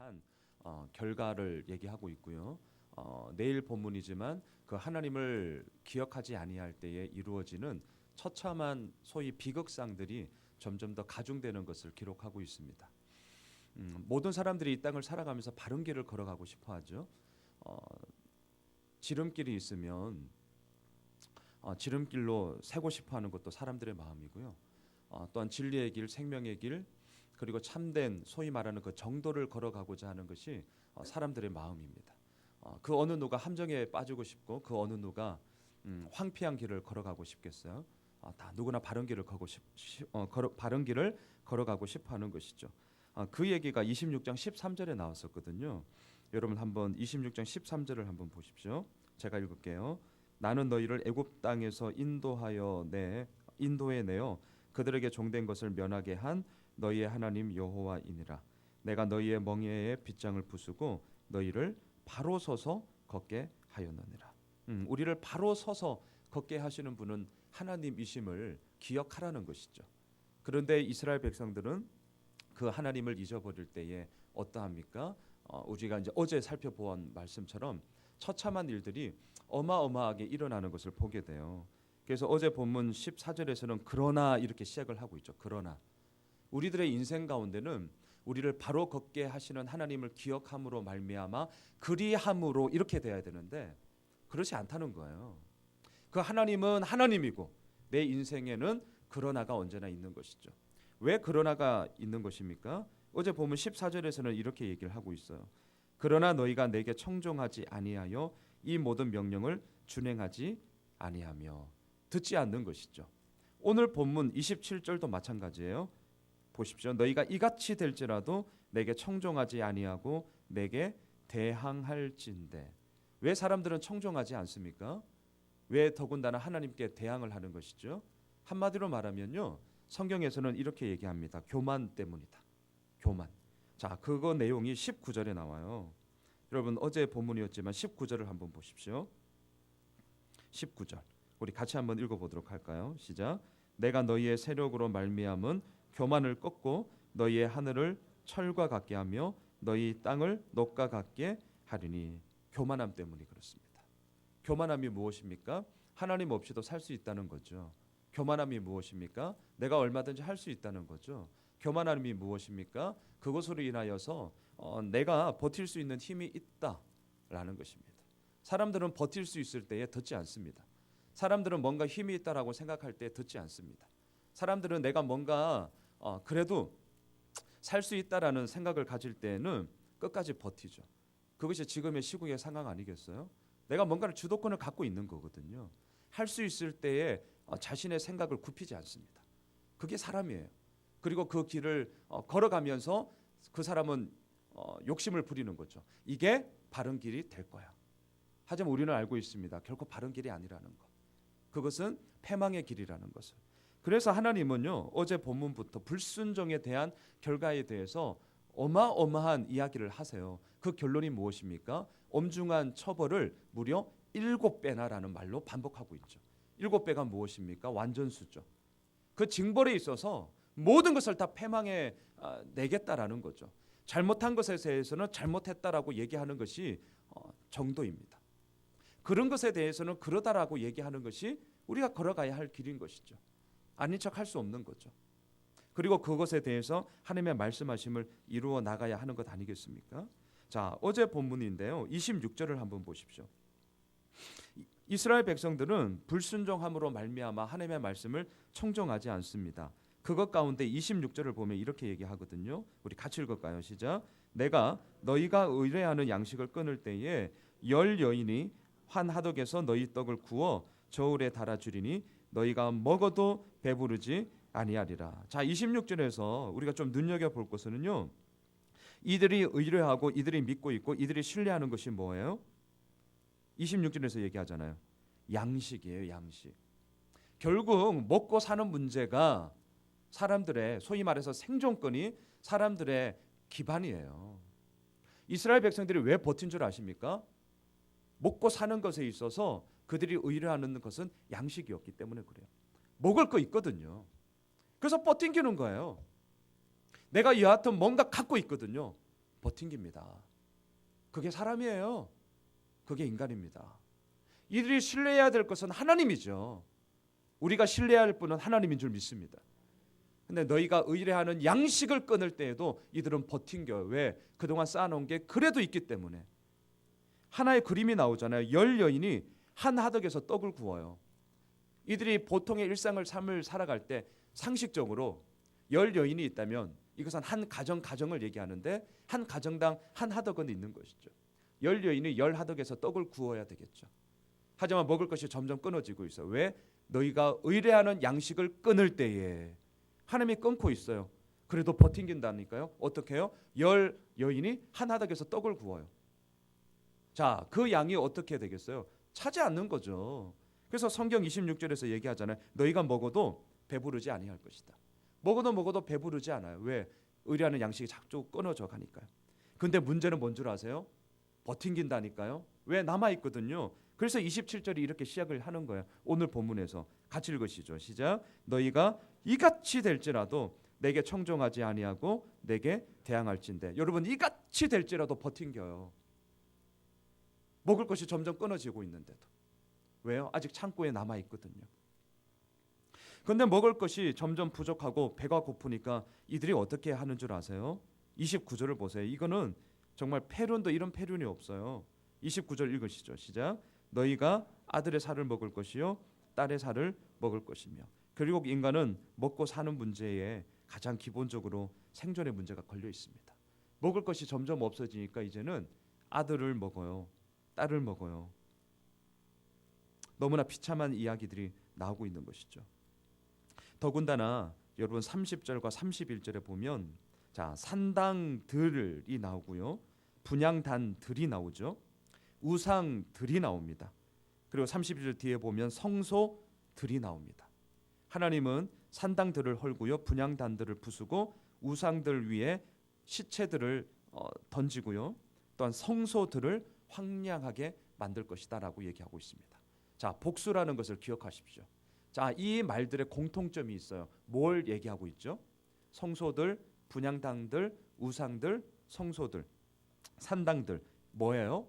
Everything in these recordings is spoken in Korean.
대한 결과를 얘기하고 있고요. 내일 본문이지만 그 하나님을 기억하지 아니할 때에 이루어지는 처참한 소위 비극상들이 점점 더 가중되는 것을 기록하고 있습니다. 모든 사람들이 이 땅을 살아가면서 바른 길을 걸어가고 싶어하죠. 지름길이 있으면 지름길로 세고 싶어하는 것도 사람들의 마음이고요. 또한 진리의 길, 생명의 길, 그리고 참된 소위 말하는 그 정도를 걸어가고자 하는 것이 사람들의 마음입니다. 그 어느 누가 함정에 빠지고 싶고 그 어느 누가 황폐한 길을 걸어가고 싶겠어요. 다 누구나 바른 길을 바른 길을 걸어가고 싶어하는 것이죠. 그 얘기가 26장 13절에 나왔었거든요. 여러분 한번 26장 13절을 한번 보십시오. 제가 읽을게요. 나는 너희를 애굽 땅에서 인도해 내어 그들에게 종된 것을 면하게 한 너희의 하나님 여호와이니라. 내가 너희의 멍에에 빗장을 부수고 너희를 바로 서서 걷게 하였느니라. 우리를 바로 서서 걷게 하시는 분은 하나님이심을 기억하라는 것이죠. 그런데 이스라엘 백성들은 그 하나님을 잊어버릴 때에 어떠합니까? 우리가 이제 어제 살펴본 말씀처럼 처참한 일들이 어마어마하게 일어나는 것을 보게 돼요. 그래서 어제 본문 14절에서는 그러나 이렇게 시작을 하고 있죠. 그러나 우리들의 인생 가운데는 우리를 바로 걷게 하시는 하나님을 기억함으로 말미암아 그리함으로 이렇게 돼야 되는데 그렇지 않다는 거예요. 그 하나님은 하나님이고 내 인생에는 그러나가 언제나 있는 것이죠. 왜 그러나가 있는 것입니까? 어제 보면 14절에서는 이렇게 얘기를 하고 있어요. 그러나 너희가 내게 청종하지 아니하여 이 모든 명령을 준행하지 아니하며 듣지 않는 것이죠. 오늘 본문 27절도 마찬가지예요. 보십시오. 너희가 이같이 될지라도 내게 청종하지 아니하고 내게 대항할진대. 왜 사람들은 청종하지 않습니까? 왜 더군다나 하나님께 대항을 하는 것이죠? 한마디로 말하면요. 성경에서는 이렇게 얘기합니다. 교만 때문이다. 교만. 자, 그거 내용이 19절에 나와요. 여러분 어제 본문이었지만 19절을 한번 보십시오. 19절. 우리 같이 한번 읽어보도록 할까요? 시작. 내가 너희의 세력으로 말미암은 교만을 꺾고 너희의 하늘을 철과 같게 하며 너희 땅을 녹과 같게 하리니. 교만함 때문이 그렇습니다. 교만함이 무엇입니까? 하나님 없이도 살 수 있다는 거죠. 교만함이 무엇입니까? 내가 얼마든지 할 수 있다는 거죠. 교만함이 무엇입니까? 그것으로 인하여서 내가 버틸 수 있는 힘이 있다라는 것입니다. 사람들은 버틸 수 있을 때에 듣지 않습니다. 사람들은 뭔가 힘이 있다라고 생각할 때 듣지 않습니다. 사람들은 내가 뭔가 그래도 살 수 있다라는 생각을 가질 때는 끝까지 버티죠. 그것이 지금의 시국의 상황 아니겠어요? 내가 뭔가를 주도권을 갖고 있는 거거든요. 할 수 있을 때에 자신의 생각을 굽히지 않습니다. 그게 사람이에요. 그리고 그 길을 걸어가면서 그 사람은 욕심을 부리는 거죠. 이게 바른 길이 될 거야. 하지만 우리는 알고 있습니다. 결코 바른 길이 아니라는 것. 그것은 패망의 길이라는 것을. 그래서 하나님은요. 어제 본문부터 불순종에 대한 결과에 대해서 어마어마한 이야기를 하세요. 그 결론이 무엇입니까? 엄중한 처벌을 무려 7배나라는 말로 반복하고 있죠. 7배가 무엇입니까? 완전수죠. 그 징벌에 있어서 모든 것을 다 패망에 내겠다라는 거죠. 잘못한 것에 대해서는 잘못했다라고 얘기하는 것이 정도입니다. 그런 것에 대해서는 그러다라고 얘기하는 것이 우리가 걸어가야 할 길인 것이죠. 아닌 척 할 수 없는 거죠. 그리고 그것에 대해서 하나님의 말씀하심을 이루어 나가야 하는 것 아니겠습니까? 자, 어제 본문인데요. 26절을 한번 보십시오. 이스라엘 백성들은 불순종함으로 말미암아 하나님의 말씀을 청종하지 않습니다. 그것 가운데 26절을 보면 이렇게 얘기하거든요. 우리 같이 읽을까요? 시작. 내가 너희가 의뢰하는 양식을 끊을 때에 10 여인이 한 하덕에서 너희 떡을 구워 저울에 달아주리니 너희가 먹어도 배부르지 아니하리라. 자, 26절에서 우리가 좀 눈여겨볼 것은요. 이들이 의뢰하고 이들이 믿고 있고 이들이 신뢰하는 것이 뭐예요? 26절에서 얘기하잖아요. 양식이에요. 양식. 결국 먹고 사는 문제가 사람들의 소위 말해서 생존권이 사람들의 기반이에요. 이스라엘 백성들이 왜 버틴 줄 아십니까? 먹고 사는 것에 있어서 그들이 의뢰하는 것은 양식이었기 때문에 그래요. 먹을 거 있거든요. 그래서 버틴기는 거예요. 내가 여하튼 뭔가 갖고 있거든요. 버팅깁니다. 그게 사람이에요. 그게 인간입니다. 이들이 신뢰해야 될 것은 하나님이죠. 우리가 신뢰해야 할 분은 하나님인 줄 믿습니다. 근데 너희가 의뢰하는 양식을 끊을 때에도 이들은 버틴겨요. 왜? 그동안 쌓아놓은 게 그래도 있기 때문에. 하나의 그림이 나오잖아요. 10여인이 한 하덕에서 떡을 구워요. 이들이 보통의 일상을 삶을 살아갈 때 상식적으로 10여인이 있다면 이것은 한 가정을 얘기하는데 한 가정당 한 하덕은 있는 것이죠. 10여인이 10하덕에서 떡을 구워야 되겠죠. 하지만 먹을 것이 점점 끊어지고 있어요. 왜? 너희가 의뢰하는 양식을 끊을 때에 하나님이 끊고 있어요. 그래도 버틴긴다니까요. 어떻게 해요? 10여인이 한 하덕에서 떡을 구워요. 자, 그 양이 어떻게 되겠어요? 차지 않는 거죠. 그래서 성경 26절에서 얘기하잖아요. 너희가 먹어도 배부르지 아니할 것이다. 먹어도 배부르지 않아요. 왜? 의뢰하는 양식이 자꾸 끊어져 가니까요. 근데 문제는 뭔 줄 아세요? 버틴긴다니까요. 왜? 남아있거든요. 그래서 27절이 이렇게 시작을 하는 거예요. 오늘 본문에서 같이 읽으시죠. 시작. 너희가 이같이 될지라도 내게 청종하지 아니하고 내게 대항할진대. 여러분, 이같이 될지라도 버틴겨요. 먹을 것이 점점 끊어지고 있는데도. 왜요? 아직 창고에 남아있거든요. 그런데 먹을 것이 점점 부족하고 배가 고프니까 이들이 어떻게 하는 줄 아세요? 29절을 보세요. 이거는 정말 패륜도 이런 패륜이 없어요. 29절 읽으시죠. 시작. 너희가 아들의 살을 먹을 것이요 딸의 살을 먹을 것이며. 결국 인간은 먹고 사는 문제에 가장 기본적으로 생존의 문제가 걸려 있습니다. 먹을 것이 점점 없어지니까 이제는 아들을 먹어요. 딸을 먹어요. 너무나 비참한 이야기들이 나오고 있는 것이죠. 더군다나 여러분 30절과 31절에 보면 자, 산당들이 나오고요. 분향단들이 나오죠. 우상들이 나옵니다. 그리고 31절 뒤에 보면 성소들이 나옵니다. 하나님은 산당들을 헐고요. 분향단들을 부수고 우상들 위에 시체들을 던지고요. 또한 성소들을 황량하게 만들 것이다라고 얘기하고 있습니다. 자, 복수라는 것을 기억하십시오. 자, 이 말들의 공통점이 있어요. 뭘 얘기하고 있죠? 성소들, 분향당들, 우상들, 성소들, 산당들. 뭐예요?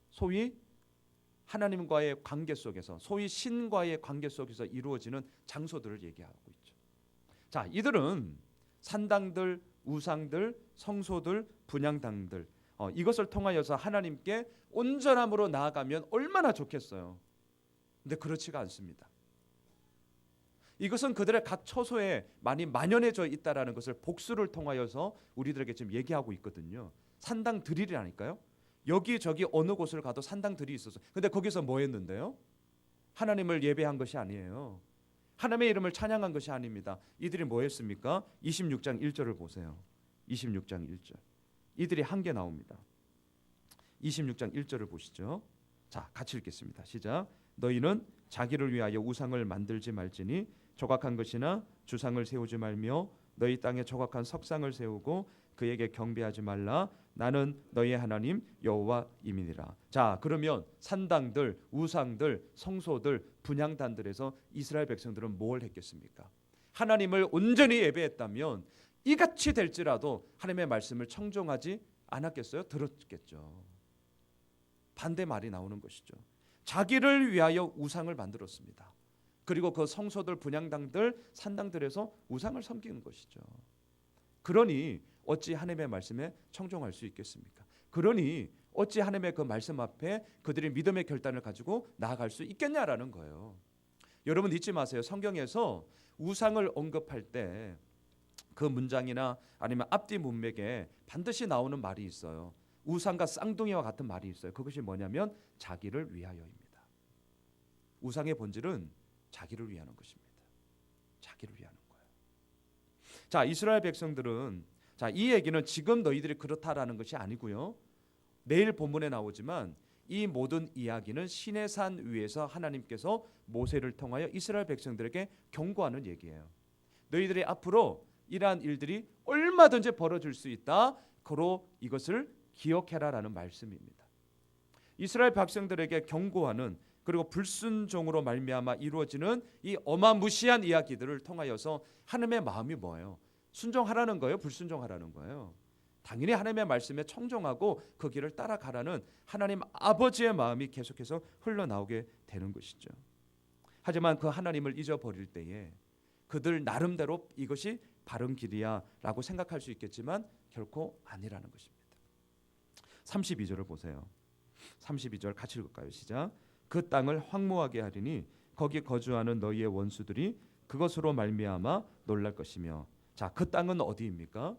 소위 하나님과의 관계 속에서, 소위 신과의 관계 속에서 이루어지는 장소들을 얘기하고 있죠. 자, 이들은 산당들, 우상들, 성소들, 분향당들, 이것을 통하여서 하나님께 온전함으로 나아가면 얼마나 좋겠어요. 근데 그렇지가 않습니다. 이것은 그들의 각 처소에 많이 만연해져 있다라는 것을 복수를 통하여서 우리들에게 지금 얘기하고 있거든요. 산당들이라니까요. 여기저기 어느 곳을 가도 산당들이 있어서. 근데 거기서 뭐 했는데요? 하나님을 예배한 것이 아니에요. 하나님의 이름을 찬양한 것이 아닙니다. 이들이 뭐 했습니까? 26장 1절을 보세요. 26장 1절. 이들이 한 개 나옵니다. 26장 1절을 보시죠. 자, 같이 읽겠습니다. 시작. 너희는 자기를 위하여 우상을 만들지 말지니 조각한 것이나 주상을 세우지 말며 너희 땅에 조각한 석상을 세우고 그에게 경배하지 말라. 나는 너희의 하나님 여호와임이니라. 자, 그러면 산당들, 우상들, 성소들, 분향단들에서 이스라엘 백성들은 뭘 했겠습니까? 하나님을 온전히 예배했다면 이같이 될지라도 하나님의 말씀을 청종하지 않았겠어요? 들었겠죠. 반대 말이 나오는 것이죠. 자기를 위하여 우상을 만들었습니다. 그리고 그 성소들, 분향당들, 산당들에서 우상을 섬기는 것이죠. 그러니 어찌 하나님의 말씀에 청종할 수 있겠습니까? 그러니 어찌 하나님의 그 말씀 앞에 그들이 믿음의 결단을 가지고 나아갈 수 있겠냐라는 거예요. 여러분 잊지 마세요. 성경에서 우상을 언급할 때 그 문장이나 아니면 앞뒤 문맥에 반드시 나오는 말이 있어요. 우상과 쌍둥이와 같은 말이 있어요. 그것이 뭐냐면 자기를 위하여입니다. 우상의 본질은 자기를 위하는 것입니다. 자기를 위하는 거예요. 자, 이스라엘 백성들은 자, 이 얘기는 지금 너희들이 그렇다라는 것이 아니고요. 내일 본문에 나오지만 이 모든 이야기는 시내산 위에서 하나님께서 모세를 통하여 이스라엘 백성들에게 경고하는 얘기예요. 너희들이 앞으로 이러한 일들이 얼마든지 벌어질 수 있다. 그로 이것을 기억해라라는 말씀입니다. 이스라엘 백성들에게 경고하는 그리고 불순종으로 말미암아 이루어지는 이 어마무시한 이야기들을 통하여서 하나님의 마음이 뭐예요? 순종하라는 거예요? 불순종하라는 거예요? 당연히 하나님의 말씀에 청종하고 그 길을 따라가라는 하나님 아버지의 마음이 계속해서 흘러나오게 되는 것이죠. 하지만 그 하나님을 잊어버릴 때에 그들 나름대로 이것이 바른 길이야 라고 생각할 수 있겠지만 결코 아니라는 것입니다. 32절을 보세요. 32절 같이 읽을까요? 시작. 그 땅을 황무하게 하리니 거기 거주하는 너희의 원수들이 그것으로 말미암아 놀랄 것이며. 자, 그 땅은 어디입니까?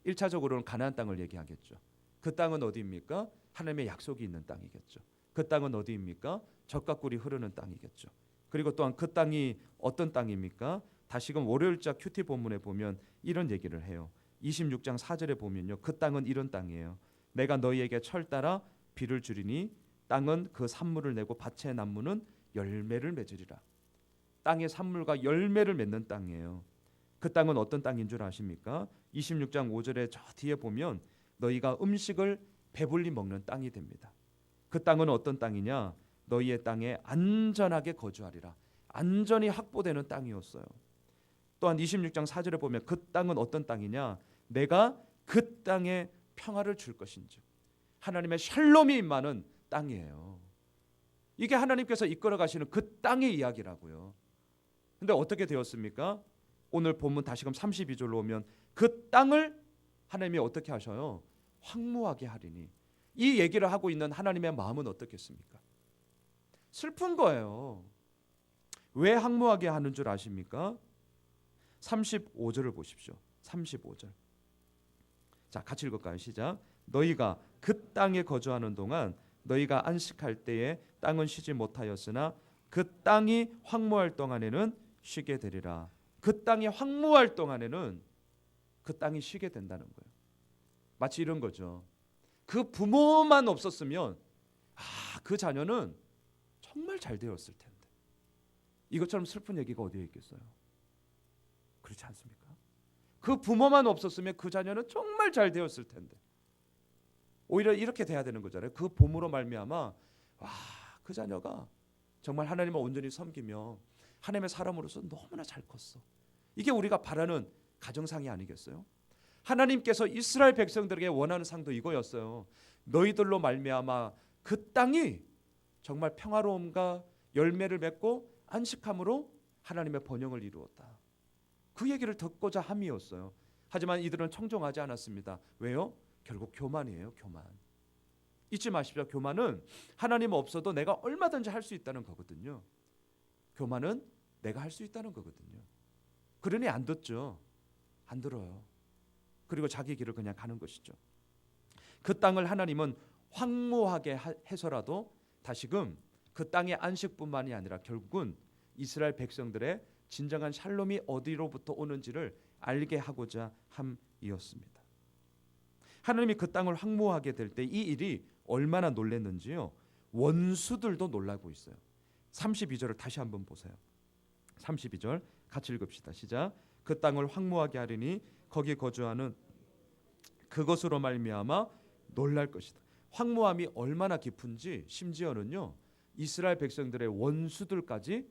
1차적으로는 가나안 땅을 얘기하겠죠. 그 땅은 어디입니까? 하나님의 약속이 있는 땅이겠죠. 그 땅은 어디입니까? 젖과 꿀이 흐르는 땅이겠죠. 그리고 또한 그 땅이 어떤 땅입니까? 다시금 월요일자 큐티 본문에 보면 이런 얘기를 해요. 26장 4절에 보면요. 그 땅은 이런 땅이에요. 내가 너희에게 철 따라 비를 주리니 땅은 그 산물을 내고 밭의 나무는 열매를 맺으리라. 땅의 산물과 열매를 맺는 땅이에요. 그 땅은 어떤 땅인 줄 아십니까? 26장 5절에 저 뒤에 보면 너희가 음식을 배불리 먹는 땅이 됩니다. 그 땅은 어떤 땅이냐? 너희의 땅에 안전하게 거주하리라. 안전이 확보되는 땅이었어요. 또한 26장 4절에 보면 그 땅은 어떤 땅이냐? 내가 그 땅에 평화를 줄 것인지. 하나님의 샬롬이 임하는 땅이에요. 이게 하나님께서 이끌어 가시는 그 땅의 이야기라고요. 근데 어떻게 되었습니까? 오늘 본문 다시금 32절로 오면 그 땅을 하나님이 어떻게 하셔요? 황무하게 하리니. 이 얘기를 하고 있는 하나님의 마음은 어떻겠습니까? 슬픈 거예요. 왜 황무하게 하는 줄 아십니까? 35절을 보십시오. 35절. 자, 같이 읽을까요? 시작. 너희가 그 땅에 거주하는 동안 너희가 안식할 때에 땅은 쉬지 못하였으나 그 땅이 황무할 동안에는 쉬게 되리라. 그 땅이 황무할 동안에는 그 땅이 쉬게 된다는 거예요. 마치 이런 거죠. 그 부모만 없었으면 그 자녀는 정말 잘 되었을 텐데. 이것처럼 슬픈 얘기가 어디에 있겠어요? 그렇지 않습니까? 그 부모만 없었으면 그 자녀는 정말 잘 되었을 텐데. 오히려 이렇게 돼야 되는 거잖아요. 그 봄으로 말미암아 그 자녀가 정말 하나님을 온전히 섬기며 하나님의 사람으로서 너무나 잘 컸어. 이게 우리가 바라는 가정상이 아니겠어요? 하나님께서 이스라엘 백성들에게 원하는 상도 이거였어요. 너희들로 말미암아 그 땅이 정말 평화로움과 열매를 맺고 안식함으로 하나님의 번영을 이루었다. 그 얘기를 듣고자 함이었어요. 하지만 이들은 청종하지 않았습니다. 왜요? 결국 교만이에요. 교만. 잊지 마십시오. 교만은 하나님 없어도 내가 얼마든지 할 수 있다는 거거든요. 교만은 내가 할 수 있다는 거거든요. 그러니 안 듣죠. 안 들어요. 그리고 자기 길을 그냥 가는 것이죠. 그 땅을 하나님은 황무하게 해서라도 다시금 그 땅의 안식뿐만이 아니라 결국은 이스라엘 백성들의 진정한 샬롬이 어디로부터 오는지를 알게 하고자 함이었습니다. 하나님이 그 땅을 황무하게 될 때 이 일이 얼마나 놀랐는지요. 원수들도 놀라고 있어요. 32절을 다시 한번 보세요. 32절 같이 읽읍시다. 시작. 그 땅을 황무하게 하리니 거기 거주하는 그것으로 말미암아 놀랄 것이다. 황무함이 얼마나 깊은지 심지어는요. 이스라엘 백성들의 원수들까지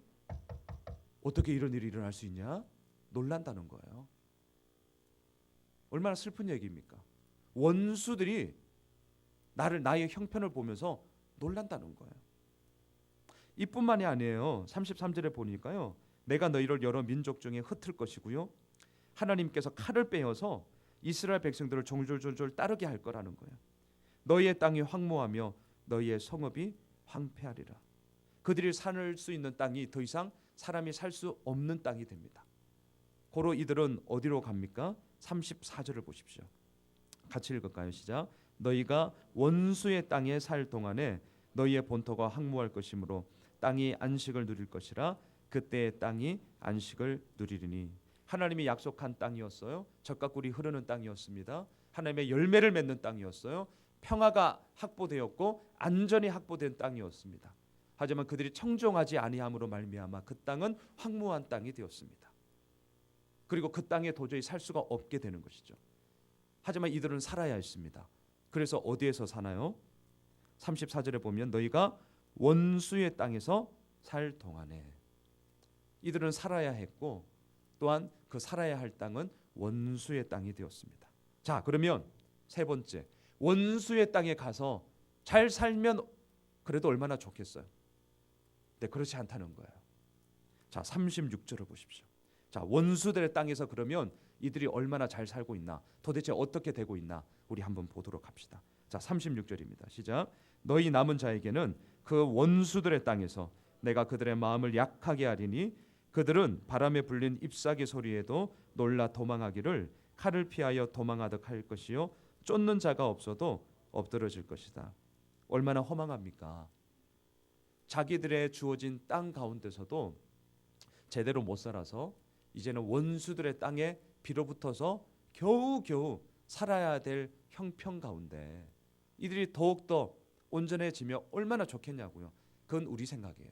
어떻게 이런 일이 일어날 수 있냐? 놀란다는 거예요. 얼마나 슬픈 얘기입니까? 원수들이 나의 형편을 보면서 놀란다는 거예요. 이뿐만이 아니에요. 33절에 보니까요. 내가 너희를 여러 민족 중에 흩을 것이고요. 하나님께서 칼을 빼어서 이스라엘 백성들을 졸졸졸졸 따르게 할 거라는 거예요. 너희의 땅이 황무하며 너희의 성읍이 황폐하리라. 그들이 살 수 있는 땅이 더 이상 사람이 살 수 없는 땅이 됩니다. 고로 이들은 어디로 갑니까? 34절을 보십시오. 같이 읽을까요? 시작. 너희가 원수의 땅에 살 동안에 너희의 본토가 황무할 것이므로 땅이 안식을 누릴 것이라. 그때의 땅이 안식을 누리리니. 하나님이 약속한 땅이었어요. 젖과 꿀이 흐르는 땅이었습니다. 하나님의 열매를 맺는 땅이었어요. 평화가 확보되었고 안전이 확보된 땅이었습니다. 하지만 그들이 청종하지 아니함으로 말미암아 그 땅은 황무한 땅이 되었습니다. 그리고 그 땅에 도저히 살 수가 없게 되는 것이죠. 하지만 이들은 살아야 했습니다. 그래서 어디에서 사나요? 34절에 보면 너희가 원수의 땅에서 살 동안에. 이들은 살아야 했고 또한 그 살아야 할 땅은 원수의 땅이 되었습니다. 자, 그러면 세 번째, 원수의 땅에 가서 잘 살면 그래도 얼마나 좋겠어요. 네, 그렇지 않다는 거예요. 자, 36절을 보십시오. 자, 원수들의 땅에서 그러면 이들이 얼마나 잘 살고 있나, 도대체 어떻게 되고 있나 우리 한번 보도록 합시다. 자, 36절입니다. 시작. 너희 남은 자에게는 그 원수들의 땅에서 내가 그들의 마음을 약하게 하리니 그들은 바람에 불린 잎사귀 소리에도 놀라 도망하기를 칼을 피하여 도망하듯 할 것이요 쫓는 자가 없어도 엎드러질 것이다. 얼마나 허망합니까? 자기들의 주어진 땅 가운데서도 제대로 못 살아서 이제는 원수들의 땅에 빌어붙어서 겨우겨우 살아야 될 형편 가운데 이들이 더욱더 온전해지면 얼마나 좋겠냐고요. 그건 우리 생각이에요.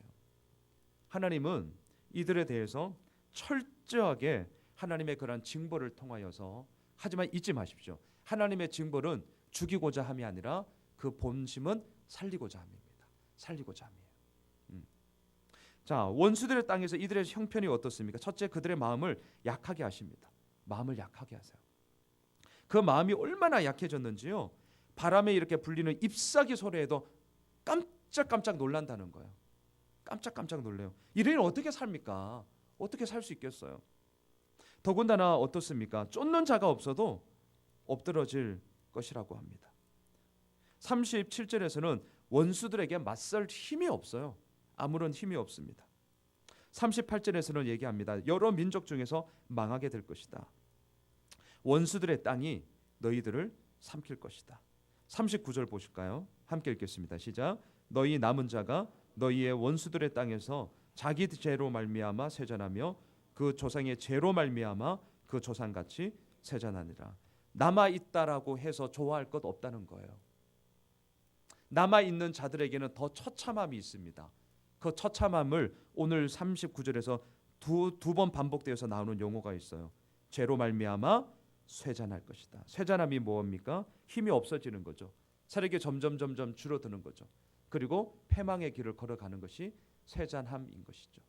하나님은 이들에 대해서 철저하게 하나님의 그런 징벌을 통하여서, 하지만 잊지 마십시오. 하나님의 징벌은 죽이고자 함이 아니라 그 본심은 살리고자 함입니다. 살리고자 함이에요. 자, 원수들의 땅에서 이들의 형편이 어떻습니까? 첫째, 그들의 마음을 약하게 하십니다. 마음을 약하게 하세요. 그 마음이 얼마나 약해졌는지요. 바람에 이렇게 불리는 잎사귀 소리에도 깜짝깜짝 놀란다는 거예요. 깜짝깜짝 놀래요. 이들은 어떻게 삽니까? 어떻게 살 수 있겠어요? 더군다나 어떻습니까? 쫓는 자가 없어도 엎드러질 것이라고 합니다. 37절에서는 원수들에게 맞설 힘이 없어요. 아무런 힘이 없습니다. 38절에서는 얘기합니다. 여러 민족 중에서 망하게 될 것이다. 원수들의 땅이 너희들을 삼킬 것이다. 39절 보실까요? 함께 읽겠습니다. 시작. 너희 남은 자가 너희의 원수들의 땅에서 자기 죄로 말미암아 세잔하며 그 조상의 죄로 말미암아 그 조상같이 세잔하니라. 남아 있다라고 해서 좋아할 것 없다는 거예요. 남아 있는 자들에게는 더 처참함이 있습니다. 그 처참함을 오늘 39절에서 두 번 반복되어서 나오는 용어가 있어요. 죄로 말미암아 쇠잔할 것이다. 쇠잔함이 뭡니까? 힘이 없어지는 거죠. 세력이 점점 줄어드는 거죠. 그리고 패망의 길을 걸어가는 것이 쇠잔함인 것이죠.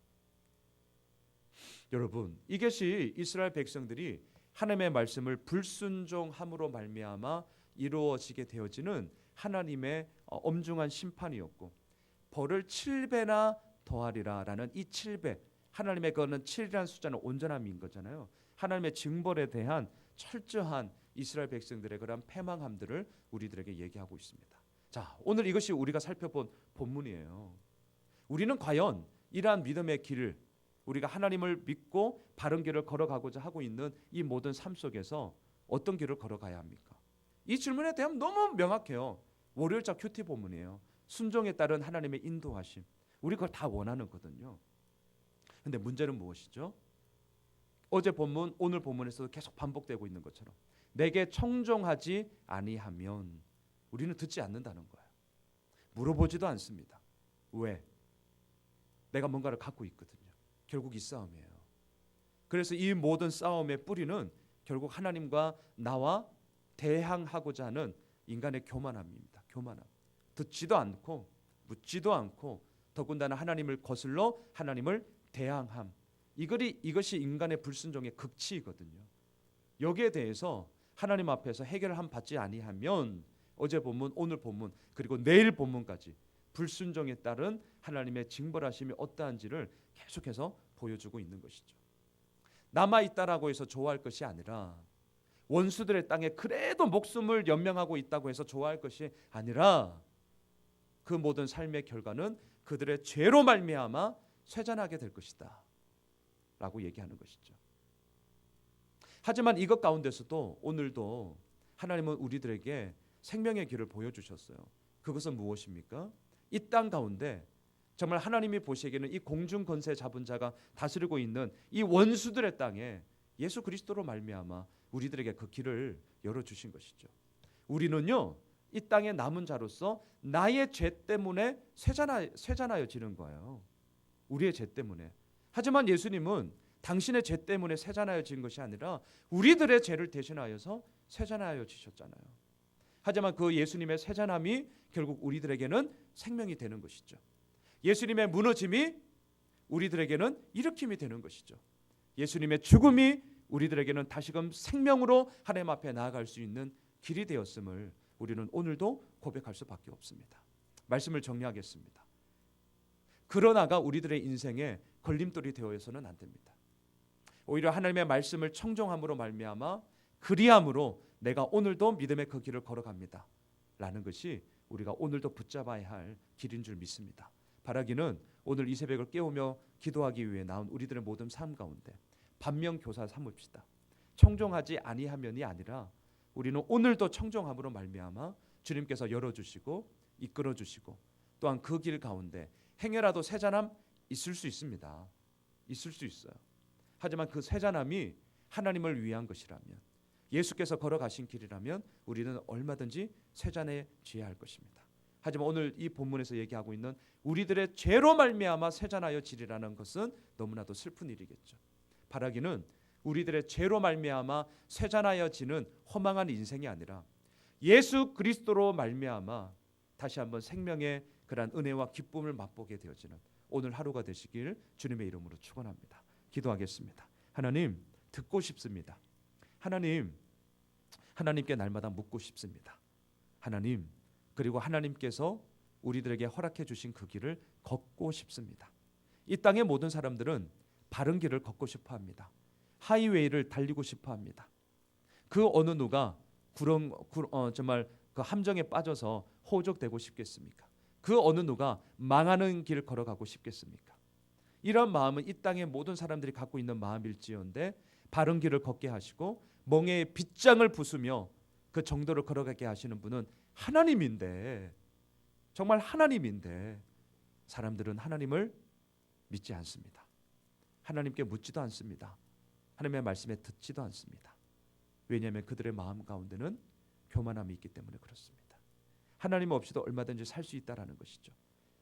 여러분, 이것이 이스라엘 백성들이 하나님의 말씀을 불순종함으로 말미암아 이루어지게 되어지는 하나님의 엄중한 심판이었고, 벌을 7배나 더하리라라는 이 7배, 하나님의 그거는 7이라는 숫자는 온전함인 거잖아요. 하나님의 징벌에 대한 철저한 이스라엘 백성들의 그런 패망함들을 우리들에게 얘기하고 있습니다. 자, 오늘 이것이 우리가 살펴본 본문이에요. 우리는 과연 이러한 믿음의 길을, 우리가 하나님을 믿고 바른 길을 걸어가고자 하고 있는 이 모든 삶 속에서 어떤 길을 걸어가야 합니까? 이 질문에 대한 너무 명확해요. 월요일자 큐티 본문이에요. 순종에 따른 하나님의 인도하심. 우리 그걸 다 원하는 거거든요. 근데 문제는 무엇이죠? 어제 본문, 오늘 본문에서도 계속 반복되고 있는 것처럼 내게 청종하지 아니하면 우리는 듣지 않는다는 거예요. 물어보지도 않습니다. 왜? 내가 뭔가를 갖고 있거든요. 결국 이 싸움이에요. 그래서 이 모든 싸움의 뿌리는 결국 하나님과 나와 대항하고자 하는 인간의 교만함입니다. 교만함. 듣지도 않고 묻지도 않고 더군다나 하나님을 거슬러 하나님을 대항함. 이것이 인간의 불순종의 극치이거든요. 여기에 대해서 하나님 앞에서 해결을 받지 아니하면 어제 본문, 오늘 본문, 그리고 내일 본문까지 불순종에 따른 하나님의 징벌하심이 어떠한지를 계속해서 보여주고 있는 것이죠. 남아있다라고 해서 좋아할 것이 아니라, 원수들의 땅에 그래도 목숨을 연명하고 있다고 해서 좋아할 것이 아니라, 그 모든 삶의 결과는 그들의 죄로 말미암아 쇠잔하게 될 것이다 라고 얘기하는 것이죠. 하지만 이것 가운데서도 오늘도 하나님은 우리들에게 생명의 길을 보여주셨어요. 그것은 무엇입니까? 이 땅 가운데 정말 하나님이 보시기에는 이 공중 권세 잡은 자가 다스리고 있는 이 원수들의 땅에 예수 그리스도로 말미암아 우리들에게 그 길을 열어주신 것이죠. 우리는요, 이 땅에 남은 자로서 나의 죄 때문에 쇠잔하여지는 거예요. 우리의 죄 때문에. 하지만 예수님은 당신의 죄 때문에 쇠잔하여진 것이 아니라 우리들의 죄를 대신하여서 쇠잔하여지셨잖아요. 하지만 그 예수님의 쇠잔함이 결국 우리들에게는 생명이 되는 것이죠. 예수님의 무너짐이 우리들에게는 일으킴이 되는 것이죠. 예수님의 죽음이 우리들에게는 다시금 생명으로 하나님 앞에 나아갈 수 있는 길이 되었음을 우리는 오늘도 고백할 수밖에 없습니다. 말씀을 정리하겠습니다. 그러나가 우리들의 인생에 걸림돌이 되어서는 안 됩니다. 오히려 하나님의 말씀을 청종함으로 말미암아 그리함으로 내가 오늘도 믿음의 그 길을 걸어갑니다 라는 것이 우리가 오늘도 붙잡아야 할 길인 줄 믿습니다. 바라기는 오늘 이 새벽을 깨우며 기도하기 위해 나온 우리들의 모든 삶 가운데 반면교사 삼읍시다. 청종하지 아니하면이 아니라 우리는 오늘도 청종함으로 말미암아 주님께서 열어주시고 이끌어주시고 또한 그 길 가운데 행여라도 세잔함 있을 수 있습니다. 있을 수 있어요. 하지만 그 세잔함이 하나님을 위한 것이라면, 예수께서 걸어가신 길이라면 우리는 얼마든지 세잔에 취해야 할 것입니다. 하지만 오늘 이 본문에서 얘기하고 있는 우리들의 죄로 말미암아 세잔하여 지리라는 것은 너무나도 슬픈 일이겠죠. 바라기는 우리들의 죄로 말미암아 세잔하여 지는 허망한 인생이 아니라 예수 그리스도로 말미암아 다시 한번 생명의 그러한 은혜와 기쁨을 맛보게 되어지는 오늘 하루가 되시길 주님의 이름으로 축원합니다. 기도하겠습니다. 하나님, 듣고 싶습니다. 하나님께 날마다 묻고 싶습니다. 하나님, 그리고 하나님께서 우리들에게 허락해 주신 그 길을 걷고 싶습니다. 이 땅의 모든 사람들은 바른 길을 걷고 싶어 합니다. 하이웨이를 달리고 싶어 합니다. 그 어느 누가 정말 그 함정에 빠져서 호적되고 싶겠습니까? 그 어느 누가 망하는 길을 걸어가고 싶겠습니까? 이런 마음은 이 땅의 모든 사람들이 갖고 있는 마음일지언데 바른 길을 걷게 하시고 멍에의 빗장을 부수며 그 정도를 걸어가게 하시는 분은 하나님인데, 정말 하나님인데 사람들은 하나님을 믿지 않습니다. 하나님께 묻지도 않습니다. 하나님의 말씀에 듣지도 않습니다. 왜냐하면 그들의 마음 가운데는 교만함이 있기 때문에 그렇습니다. 하나님 없이도 얼마든지 살 수 있다라는 것이죠.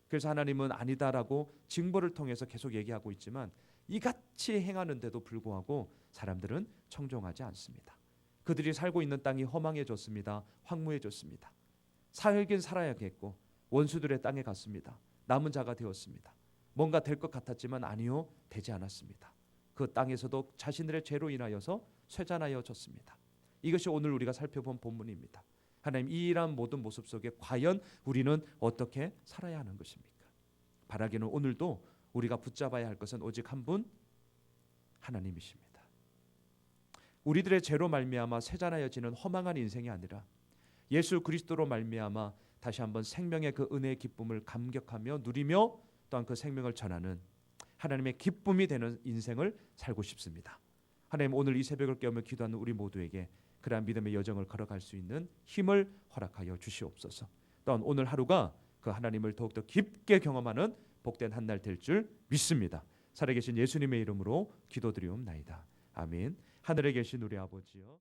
그래서 하나님은 아니다라고 징벌을 통해서 계속 얘기하고 있지만 이같이 행하는데도 불구하고 사람들은 청종하지 않습니다. 그들이 살고 있는 땅이 허망해졌습니다. 황무해졌습니다. 살긴 살아야겠고 원수들의 땅에 갔습니다. 남은 자가 되었습니다. 뭔가 될 것 같았지만 아니요, 되지 않았습니다. 그 땅에서도 자신들의 죄로 인하여서 쇠잔하여졌습니다. 이것이 오늘 우리가 살펴본 본문입니다. 하나님, 이 일한 모든 모습 속에 과연 우리는 어떻게 살아야 하는 것입니까? 바라기는 오늘도 우리가 붙잡아야 할 것은 오직 한 분, 하나님이십니다. 우리들의 죄로 말미암아 세잔하여지는 허망한 인생이 아니라 예수 그리스도로 말미암아 다시 한번 생명의 그 은혜의 기쁨을 감격하며 누리며 또한 그 생명을 전하는 하나님의 기쁨이 되는 인생을 살고 싶습니다. 하나님, 오늘 이 새벽을 깨우며 기도하는 우리 모두에게 그러한 믿음의 여정을 걸어갈 수 있는 힘을 허락하여 주시옵소서. 또한 오늘 하루가 그 하나님을 더욱더 깊게 경험하는 복된 한 날 될 줄 믿습니다. 살아계신 예수님의 이름으로 기도드리옵나이다. 아멘. 하늘에 계신 우리 아버지여,